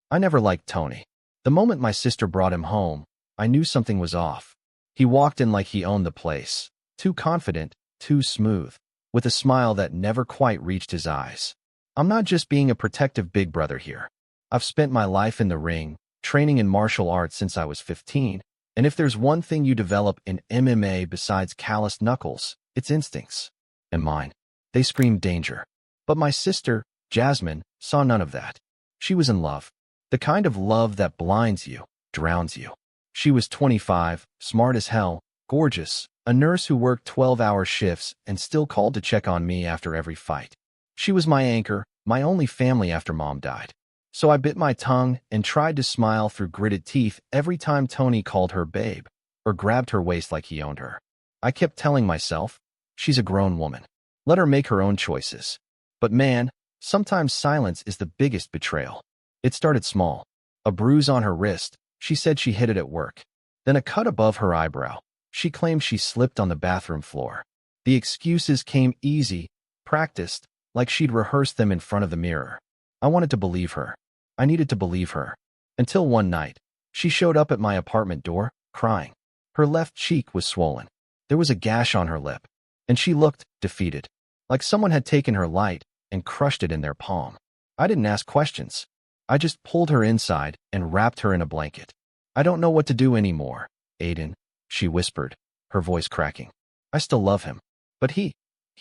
I never liked Tony. The moment my sister brought him home, I knew something was off. He walked in like he owned the place, too confident, too smooth, with a smile that never quite reached his eyes. I'm not just being a protective big brother here. I've spent my life in the ring, training in martial arts since I was 15, and if there's one thing you develop in MMA besides calloused knuckles, it's instincts. And mine. They screamed danger. But my sister, Jasmine, saw none of that. She was in love. The kind of love that blinds you, drowns you. She was 25, smart as hell, gorgeous, a nurse who worked 12-hour shifts and still called to check on me after every fight. She was my anchor, my only family after Mom died. So I bit my tongue and tried to smile through gritted teeth every time Tony called her babe, or grabbed her waist like he owned her. I kept telling myself, she's a grown woman. Let her make her own choices. But man, sometimes silence is the biggest betrayal. It started small. A bruise on her wrist. She said she hit it at work. Then a cut above her eyebrow. She claimed she slipped on the bathroom floor. The excuses came easy, practiced, like she'd rehearsed them in front of the mirror. I wanted to believe her. I needed to believe her. Until one night, she showed up at my apartment door, crying. Her left cheek was swollen. There was a gash on her lip. And she looked defeated. Like someone had taken her light and crushed it in their palm. I didn't ask questions. I just pulled her inside and wrapped her in a blanket. I don't know what to do anymore, Aiden, she whispered, her voice cracking. I still love him. But he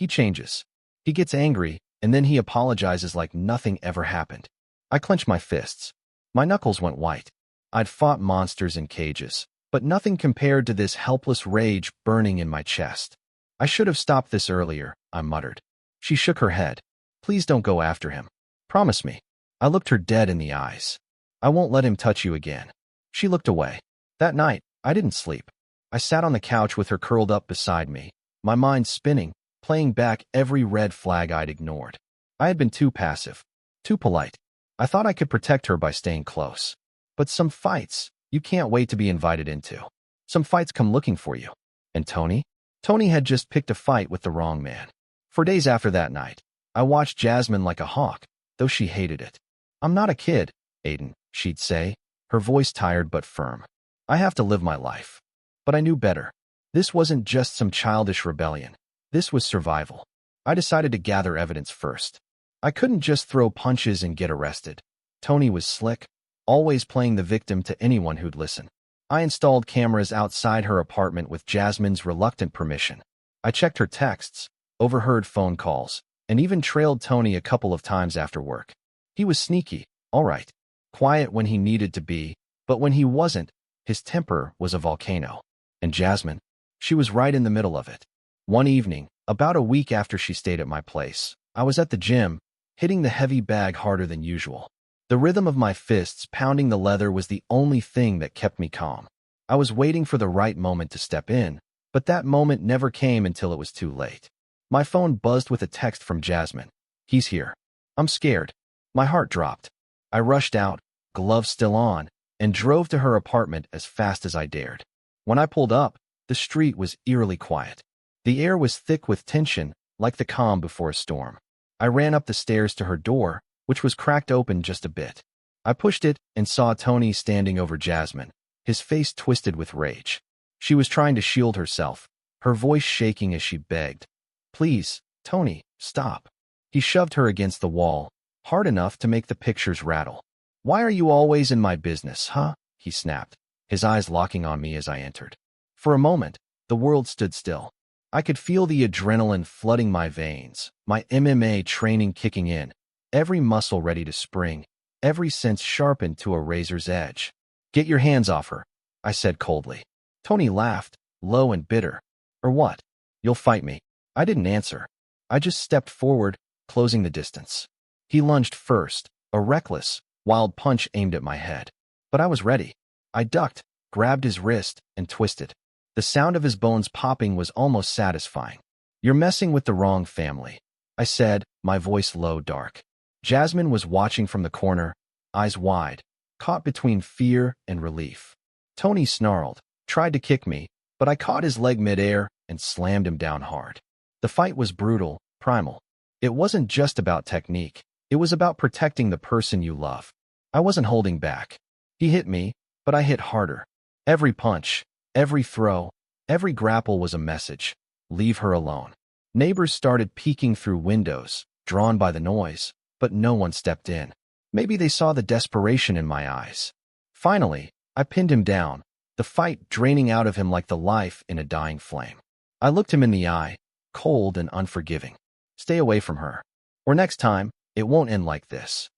changes. He gets angry, and then he apologizes like nothing ever happened. I clenched my fists. My knuckles went white. I'd fought monsters in cages, but nothing compared to this helpless rage burning in my chest. I should have stopped this earlier, I muttered. She shook her head. Please don't go after him. Promise me. I looked her dead in the eyes. I won't let him touch you again. She looked away. That night, I didn't sleep. I sat on the couch with her curled up beside me, my mind spinning, playing back every red flag I'd ignored. I had been too passive, too polite. I thought I could protect her by staying close. But some fights, you can't wait to be invited into. Some fights come looking for you. And Tony? Tony had just picked a fight with the wrong man. For days after that night, I watched Jasmine like a hawk, though she hated it. I'm not a kid, Aiden, she'd say, her voice tired but firm. I have to live my life. But I knew better. This wasn't just some childish rebellion. This was survival. I decided to gather evidence first. I couldn't just throw punches and get arrested. Tony was slick, always playing the victim to anyone who'd listen. I installed cameras outside her apartment with Jasmine's reluctant permission. I checked her texts, overheard phone calls, and even trailed Tony a couple of times after work. He was sneaky, all right. Quiet when he needed to be, but when he wasn't, his temper was a volcano. And Jasmine, she was right in the middle of it. One evening, about a week after she stayed at my place, I was at the gym, hitting the heavy bag harder than usual. The rhythm of my fists pounding the leather was the only thing that kept me calm. I was waiting for the right moment to step in, but that moment never came until it was too late. My phone buzzed with a text from Jasmine. He's here. I'm scared. My heart dropped. I rushed out, gloves still on, and drove to her apartment as fast as I dared. When I pulled up, the street was eerily quiet. The air was thick with tension, like the calm before a storm. I ran up the stairs to her door, which was cracked open just a bit. I pushed it and saw Tony standing over Jasmine, his face twisted with rage. She was trying to shield herself, her voice shaking as she begged. Please, Tony, stop. He shoved her against the wall, hard enough to make the pictures rattle. Why are you always in my business, huh? He snapped, his eyes locking on me as I entered. For a moment, the world stood still. I could feel the adrenaline flooding my veins, my MMA training kicking in, every muscle ready to spring, every sense sharpened to a razor's edge. Get your hands off her, I said coldly. Tony laughed, low and bitter. Or what? You'll fight me. I didn't answer. I just stepped forward, closing the distance. He lunged first, a reckless, wild punch aimed at my head. But I was ready. I ducked, grabbed his wrist, and twisted. The sound of his bones popping was almost satisfying. You're messing with the wrong family, I said, my voice low dark. Jasmine was watching from the corner, eyes wide, caught between fear and relief. Tony snarled, tried to kick me, but I caught his leg midair and slammed him down hard. The fight was brutal, primal. It wasn't just about technique. It was about protecting the person you love. I wasn't holding back. He hit me, but I hit harder. Every punch, every throw, every grapple was a message. Leave her alone. Neighbors started peeking through windows, drawn by the noise, but no one stepped in. Maybe they saw the desperation in my eyes. Finally, I pinned him down, the fight draining out of him like the life in a dying flame. I looked him in the eye, cold and unforgiving. Stay away from her. Or next time, it won't end like this.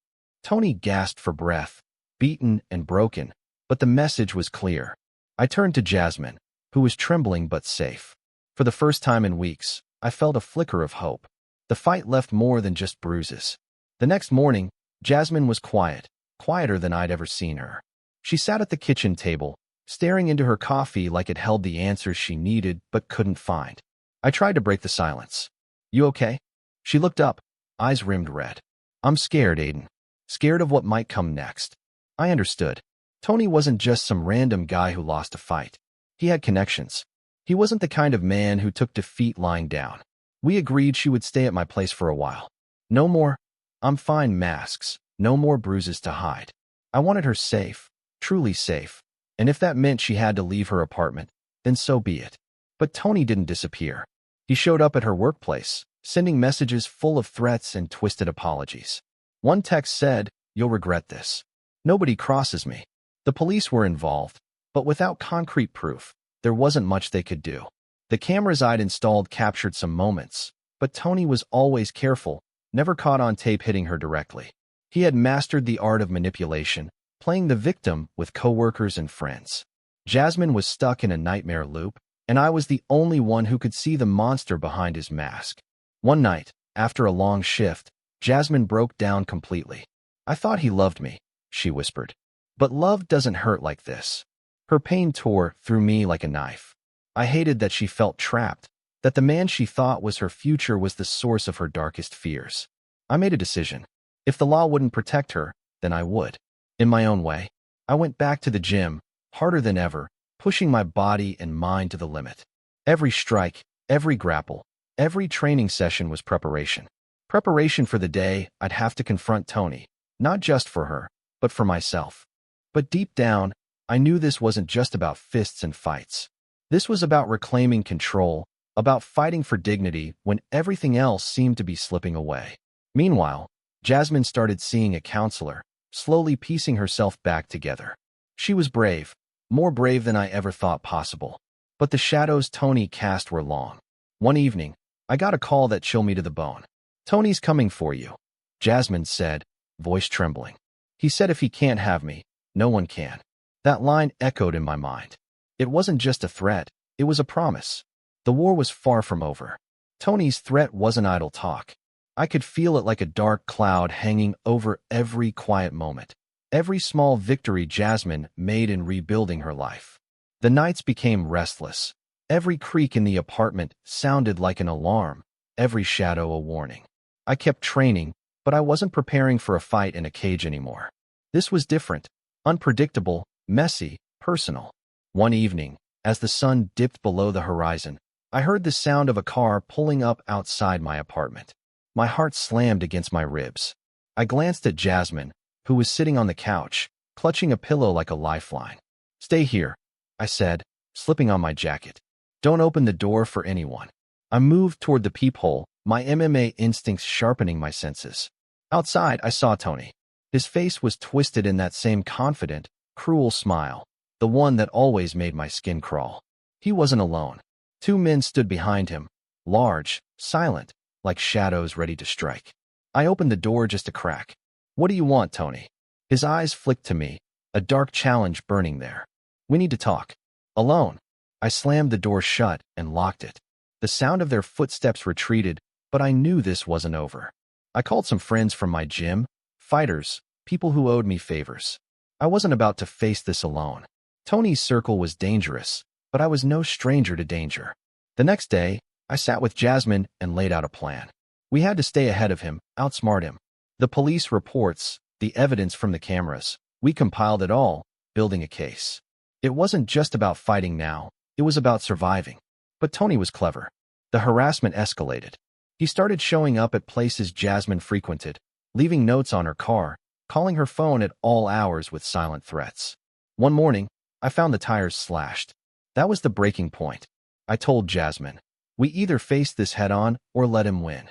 Tony gasped for breath, beaten and broken, but the message was clear. I turned to Jasmine, who was trembling but safe. For the first time in weeks, I felt a flicker of hope. The fight left more than just bruises. The next morning, Jasmine was quiet, quieter than I'd ever seen her. She sat at the kitchen table, staring into her coffee like it held the answers she needed but couldn't find. I tried to break the silence. You okay? She looked up, eyes rimmed red. I'm scared, Aiden. Scared of what might come next. I understood. Tony wasn't just some random guy who lost a fight. He had connections. He wasn't the kind of man who took defeat lying down. We agreed she would stay at my place for a while. No more "I'm fine" masks, no more bruises to hide. I wanted her safe, truly safe, and if that meant she had to leave her apartment, then so be it. But Tony didn't disappear. He showed up at her workplace, sending messages full of threats and twisted apologies. One text said, "You'll regret this. Nobody crosses me." The police were involved, but without concrete proof, there wasn't much they could do. The cameras I'd installed captured some moments, but Tony was always careful, never caught on tape hitting her directly. He had mastered the art of manipulation, playing the victim with coworkers and friends. Jasmine was stuck in a nightmare loop, and I was the only one who could see the monster behind his mask. One night, after a long shift, Jasmine broke down completely. "I thought he loved me," she whispered. "But love doesn't hurt like this." Her pain tore through me like a knife. I hated that she felt trapped, that the man she thought was her future was the source of her darkest fears. I made a decision. If the law wouldn't protect her, then I would. In my own way, I went back to the gym, harder than ever, pushing my body and mind to the limit. Every strike, every grapple, every training session was preparation. Preparation for the day I'd have to confront Tony, not just for her, but for myself. But deep down, I knew this wasn't just about fists and fights. This was about reclaiming control, about fighting for dignity when everything else seemed to be slipping away. Meanwhile, Jasmine started seeing a counselor, slowly piecing herself back together. She was brave, more brave than I ever thought possible. But the shadows Tony cast were long. One evening, I got a call that chilled me to the bone. "Tony's coming for you," Jasmine said, voice trembling. "He said if he can't have me, no one can." That line echoed in my mind. It wasn't just a threat, it was a promise. The war was far from over. Tony's threat wasn't idle talk. I could feel it like a dark cloud hanging over every quiet moment, every small victory Jasmine made in rebuilding her life. The nights became restless. Every creak in the apartment sounded like an alarm, every shadow a warning. I kept training, but I wasn't preparing for a fight in a cage anymore. This was different, unpredictable, messy, personal. One evening, as the sun dipped below the horizon, I heard the sound of a car pulling up outside my apartment. My heart slammed against my ribs. I glanced at Jasmine, who was sitting on the couch, clutching a pillow like a lifeline. "Stay here," I said, slipping on my jacket. "Don't open the door for anyone." I moved toward the peephole, my MMA instincts sharpening my senses. Outside, I saw Tony. His face was twisted in that same confident, cruel smile, the one that always made my skin crawl. He wasn't alone. Two men stood behind him, large, silent, like shadows ready to strike. I opened the door just a crack. "What do you want, Tony?" His eyes flicked to me, a dark challenge burning there. "We need to talk. Alone." I slammed the door shut and locked it. The sound of their footsteps retreated, but I knew this wasn't over. I called some friends from my gym, fighters, people who owed me favors. I wasn't about to face this alone. Tony's circle was dangerous, but I was no stranger to danger. The next day, I sat with Jasmine and laid out a plan. We had to stay ahead of him, outsmart him. The police reports, the evidence from the cameras, we compiled it all, building a case. It wasn't just about fighting now, it was about surviving. But Tony was clever. The harassment escalated. He started showing up at places Jasmine frequented, leaving notes on her car, calling her phone at all hours with silent threats. One morning, I found the tires slashed. That was the breaking point. I told Jasmine, we either face this head-on or let him win.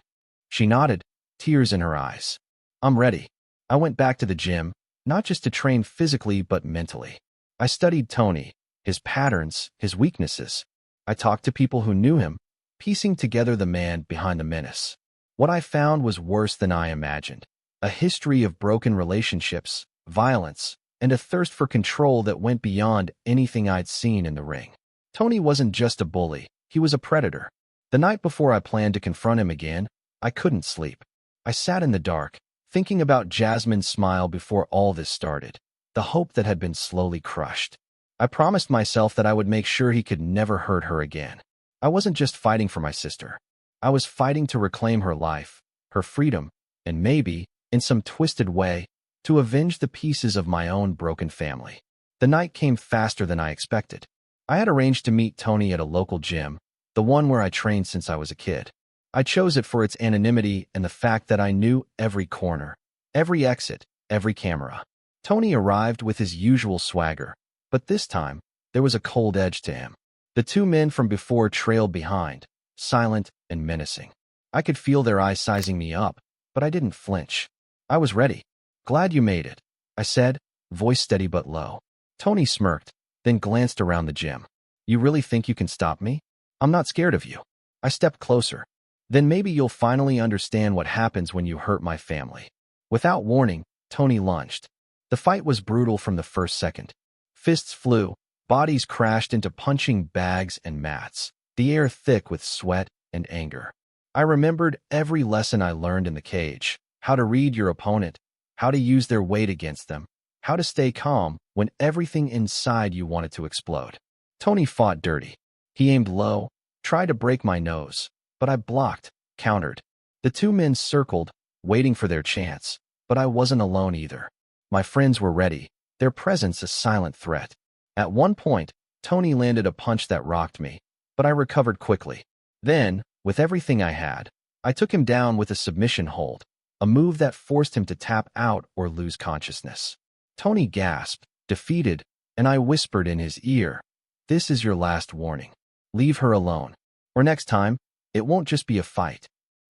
She nodded, tears in her eyes. I'm ready. I went back to the gym, not just to train physically but mentally. I studied Tony, his patterns, his weaknesses. I talked to people who knew him, piecing together the man behind the menace. What I found was worse than I imagined. A history of broken relationships, violence, and a thirst for control that went beyond anything I'd seen in the ring. Tony wasn't just a bully, he was a predator. The night before I planned to confront him again, I couldn't sleep. I sat in the dark, thinking about Jasmine's smile before all this started, the hope that had been slowly crushed. I promised myself that I would make sure he could never hurt her again. I wasn't just fighting for my sister. I was fighting to reclaim her life, her freedom, and maybe, in some twisted way, to avenge the pieces of my own broken family. The night came faster than I expected. I had arranged to meet Tony at a local gym, the one where I trained since I was a kid. I chose it for its anonymity and the fact that I knew every corner, every exit, every camera. Tony arrived with his usual swagger, but this time, there was a cold edge to him. The two men from before trailed behind, silent and menacing. I could feel their eyes sizing me up, but I didn't flinch. I was ready. Glad you made it, I said, voice steady but low. Tony smirked, then glanced around the gym. You really think you can stop me? I'm not scared of you. I stepped closer. Then maybe you'll finally understand what happens when you hurt my family. Without warning, Tony lunged. The fight was brutal from the first second. Fists flew, bodies crashed into punching bags and mats, the air thick with sweat and anger. I remembered every lesson I learned in the cage, how to read your opponent, how to use their weight against them, how to stay calm when everything inside you wanted to explode. Tony fought dirty. He aimed low, tried to break my nose, but I blocked, countered. The two men circled, waiting for their chance, but I wasn't alone either. My friends were ready, their presence a silent threat. At one point, Tony landed a punch that rocked me, but I recovered quickly. Then, with everything I had, I took him down with a submission hold, a move that forced him to tap out or lose consciousness. Tony gasped, defeated, and I whispered in his ear, "This is your last warning. Leave her alone, or next time, it won't just be a fight."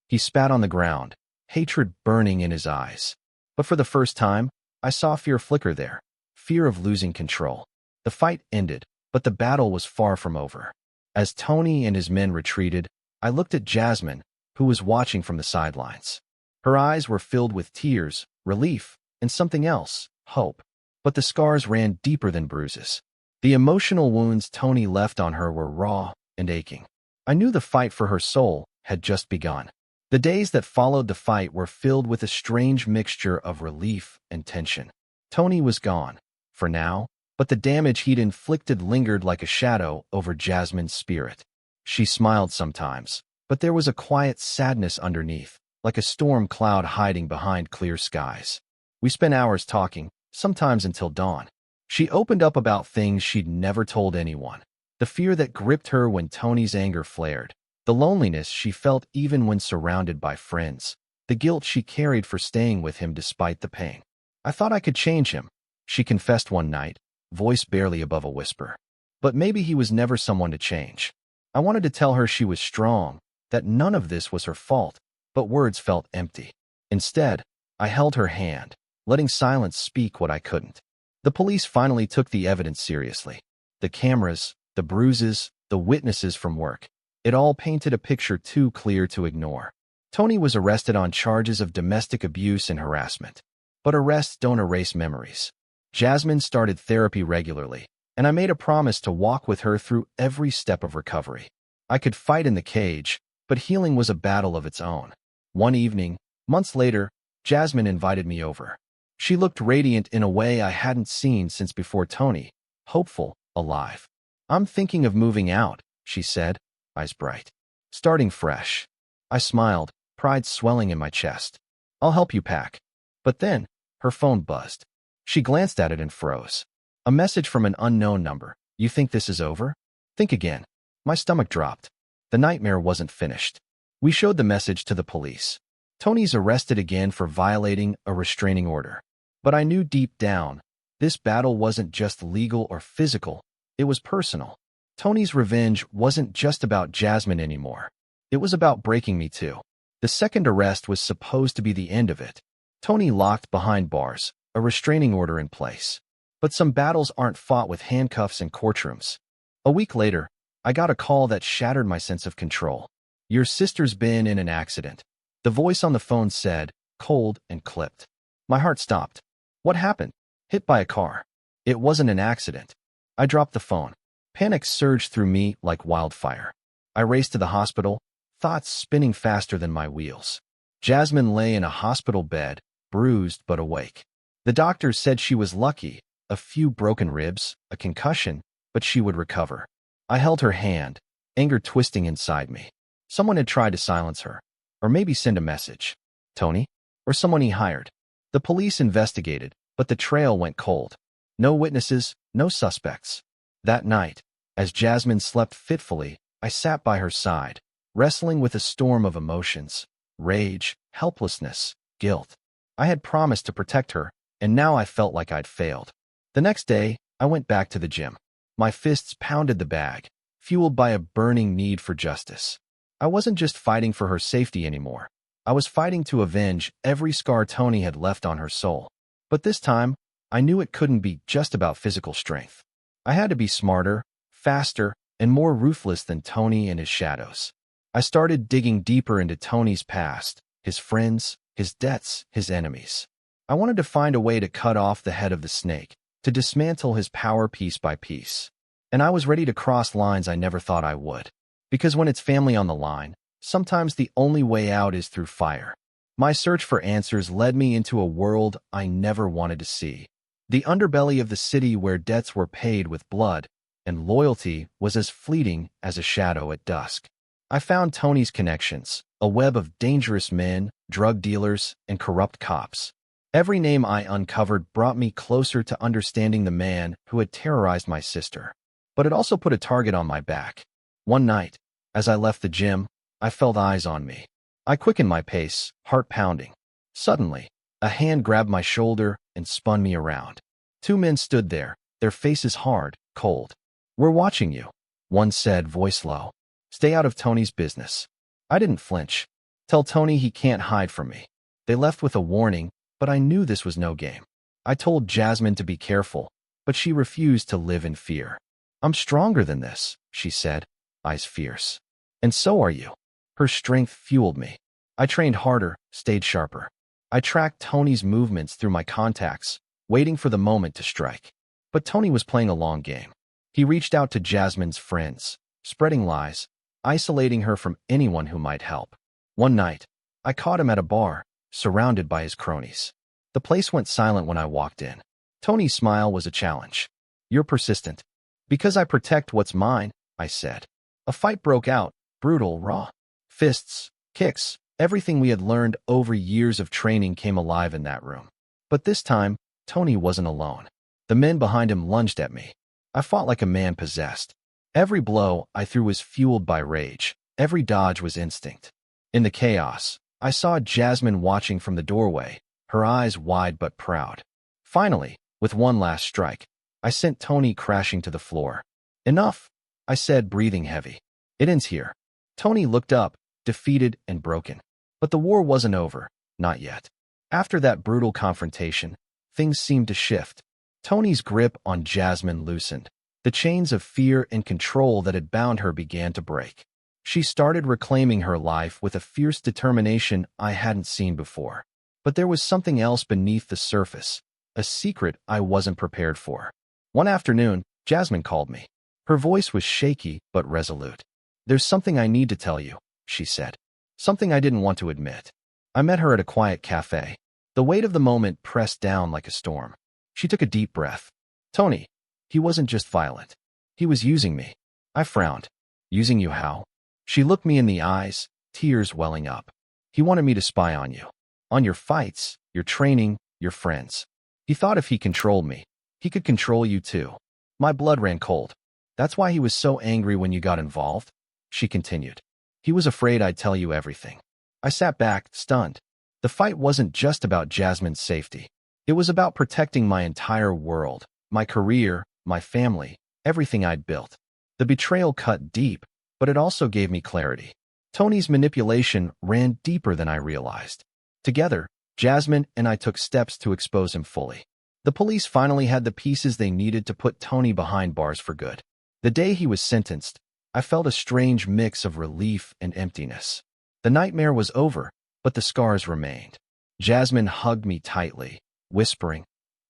He spat on the ground, hatred burning in his eyes. But for the first time, I saw fear flicker there, fear of losing control. The fight ended, but the battle was far from over. As Tony and his men retreated, I looked at Jasmine, who was watching from the sidelines. Her eyes were filled with tears, relief, and something else, hope. But the scars ran deeper than bruises. The emotional wounds Tony left on her were raw and aching. I knew the fight for her soul had just begun. The days that followed the fight were filled with a strange mixture of relief and tension. Tony was gone, for now, but the damage he'd inflicted lingered like a shadow over Jasmine's spirit. She smiled sometimes, but there was a quiet sadness underneath, like a storm cloud hiding behind clear skies. We spent hours talking, sometimes until dawn. She opened up about things she'd never told anyone. The fear that gripped her when Tony's anger flared. The loneliness she felt even when surrounded by friends. The guilt she carried for staying with him despite the pain. I thought I could change him, she confessed one night, voice barely above a whisper. But maybe he was never someone to change. I wanted to tell her she was strong, that none of this was her fault, but words felt empty. Instead, I held her hand, letting silence speak what I couldn't. The police finally took the evidence seriously. The cameras, the bruises, the witnesses from work. It all painted a picture too clear to ignore. Tony was arrested on charges of domestic abuse and harassment. But arrests don't erase memories. Jasmine started therapy regularly, and I made a promise to walk with her through every step of recovery. I could fight in the cage, but healing was a battle of its own. One evening, months later, Jasmine invited me over. She looked radiant in a way I hadn't seen since before Tony, hopeful, alive. "I'm thinking of moving out," she said, eyes bright. "Starting fresh." I smiled, pride swelling in my chest. "I'll help you pack." But then, her phone buzzed. She glanced at it and froze. A message from an unknown number. "You think this is over?" "Think again." My stomach dropped. The nightmare wasn't finished. We showed the message to the police. "Tony's arrested again for violating a restraining order." But I knew deep down, this battle wasn't just legal or physical, it was personal. Tony's revenge wasn't just about Jasmine anymore. It was about breaking me too. The second arrest was supposed to be the end of it. Tony locked behind bars, a restraining order in place. But some battles aren't fought with handcuffs and courtrooms. A week later, I got a call that shattered my sense of control. "Your sister's been in an accident." The voice on the phone said, cold and clipped. My heart stopped. What happened? Hit by a car. It wasn't an accident. I dropped the phone. Panic surged through me like wildfire. I raced to the hospital, thoughts spinning faster than my wheels. Jasmine lay in a hospital bed, bruised but awake. The doctors said she was lucky, a few broken ribs, a concussion, but she would recover. I held her hand, anger twisting inside me. Someone had tried to silence her, or maybe send a message. Tony? Or someone he hired. The police investigated, but the trail went cold. No witnesses, no suspects. That night, as Jasmine slept fitfully, I sat by her side, wrestling with a storm of emotions. Rage, helplessness, guilt. I had promised to protect her, and now I felt like I'd failed. The next day, I went back to the gym. My fists pounded the bag, fueled by a burning need for justice. I wasn't just fighting for her safety anymore. I was fighting to avenge every scar Tony had left on her soul. But this time, I knew it couldn't be just about physical strength. I had to be smarter, faster, and more ruthless than Tony and his shadows. I started digging deeper into Tony's past, his friends, his debts, his enemies. I wanted to find a way to cut off the head of the snake, to dismantle his power piece by piece. And I was ready to cross lines I never thought I would. Because when it's family on the line, sometimes the only way out is through fire. My search for answers led me into a world I never wanted to see. The underbelly of the city where debts were paid with blood, and loyalty was as fleeting as a shadow at dusk. I found Tony's connections, a web of dangerous men, drug dealers, and corrupt cops. Every name I uncovered brought me closer to understanding the man who had terrorized my sister. But it also put a target on my back. One night, as I left the gym, I felt eyes on me. I quickened my pace, heart pounding. Suddenly, a hand grabbed my shoulder and spun me around. Two men stood there, their faces hard, cold. "We're watching you," one said, voice low. "Stay out of Tony's business." I didn't flinch. "Tell Tony he can't hide from me." They left with a warning, but I knew this was no game. I told Jasmine to be careful, but she refused to live in fear. "I'm stronger than this," she said, eyes fierce. "And so are you." Her strength fueled me. I trained harder, stayed sharper. I tracked Tony's movements through my contacts, waiting for the moment to strike. But Tony was playing a long game. He reached out to Jasmine's friends, spreading lies, isolating her from anyone who might help. One night, I caught him at a bar, surrounded by his cronies. The place went silent when I walked in. Tony's smile was a challenge. "You're persistent." "Because I protect what's mine," I said. A fight broke out, brutal, raw. Fists, kicks, everything we had learned over years of training came alive in that room. But this time, Tony wasn't alone. The men behind him lunged at me. I fought like a man possessed. Every blow I threw was fueled by rage. Every dodge was instinct. In the chaos, I saw Jasmine watching from the doorway, her eyes wide but proud. Finally, with one last strike, I sent Tony crashing to the floor. "Enough," I said, breathing heavy. "It ends here." Tony looked up, defeated and broken. But the war wasn't over, not yet. After that brutal confrontation, things seemed to shift. Tony's grip on Jasmine loosened. The chains of fear and control that had bound her began to break. She started reclaiming her life with a fierce determination I hadn't seen before. But there was something else beneath the surface, a secret I wasn't prepared for. One afternoon, Jasmine called me. Her voice was shaky but resolute. "There's something I need to tell you," she said. Something I didn't want to admit. I met her at a quiet cafe. The weight of the moment pressed down like a storm. She took a deep breath. "Tony, he wasn't just violent. He was using me." I frowned. "Using you how?" She looked me in the eyes, tears welling up. "He wanted me to spy on you. On your fights, your training, your friends. He thought if he controlled me, he could control you too." My blood ran cold. "That's why he was so angry when you got involved?" She continued. "He was afraid I'd tell you everything." I sat back, stunned. The fight wasn't just about Jasmine's safety. It was about protecting my entire world, my career, my family, everything I'd built. The betrayal cut deep, but it also gave me clarity. Tony's manipulation ran deeper than I realized. Together, Jasmine and I took steps to expose him fully. The police finally had the pieces they needed to put Tony behind bars for good. The day he was sentenced, I felt a strange mix of relief and emptiness. The nightmare was over, but the scars remained. Jasmine hugged me tightly, whispering,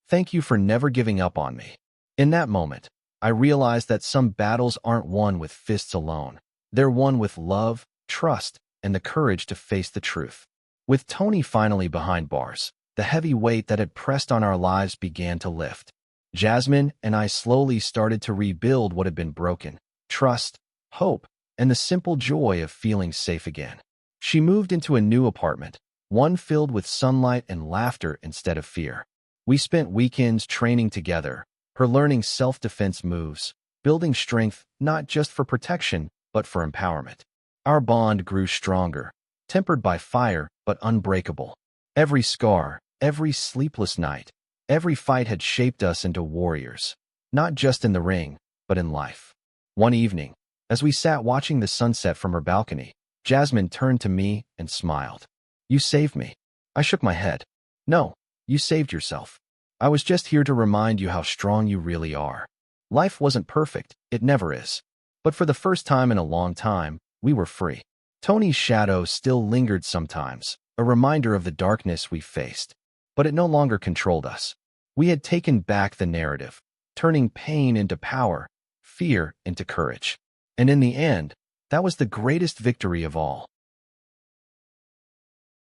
"Thank you for never giving up on me." In that moment, I realized that some battles aren't won with fists alone. They're won with love, trust, and the courage to face the truth. With Tony finally behind bars, the heavy weight that had pressed on our lives began to lift. Jasmine and I slowly started to rebuild what had been broken: trust, hope, and the simple joy of feeling safe again. She moved into a new apartment, one filled with sunlight and laughter instead of fear. We spent weekends training together, her learning self-defense moves, building strength not just for protection, but for empowerment. Our bond grew stronger, tempered by fire but unbreakable. Every scar, every sleepless night, every fight had shaped us into warriors, not just in the ring, but in life. One evening, as we sat watching the sunset from her balcony, Jasmine turned to me and smiled. "You saved me." I shook my head. "No, you saved yourself. I was just here to remind you how strong you really are." Life wasn't perfect, it never is. But for the first time in a long time, we were free. Tony's shadow still lingered sometimes, a reminder of the darkness we faced. But it no longer controlled us. We had taken back the narrative, turning pain into power, fear into courage. And in the end, that was the greatest victory of all.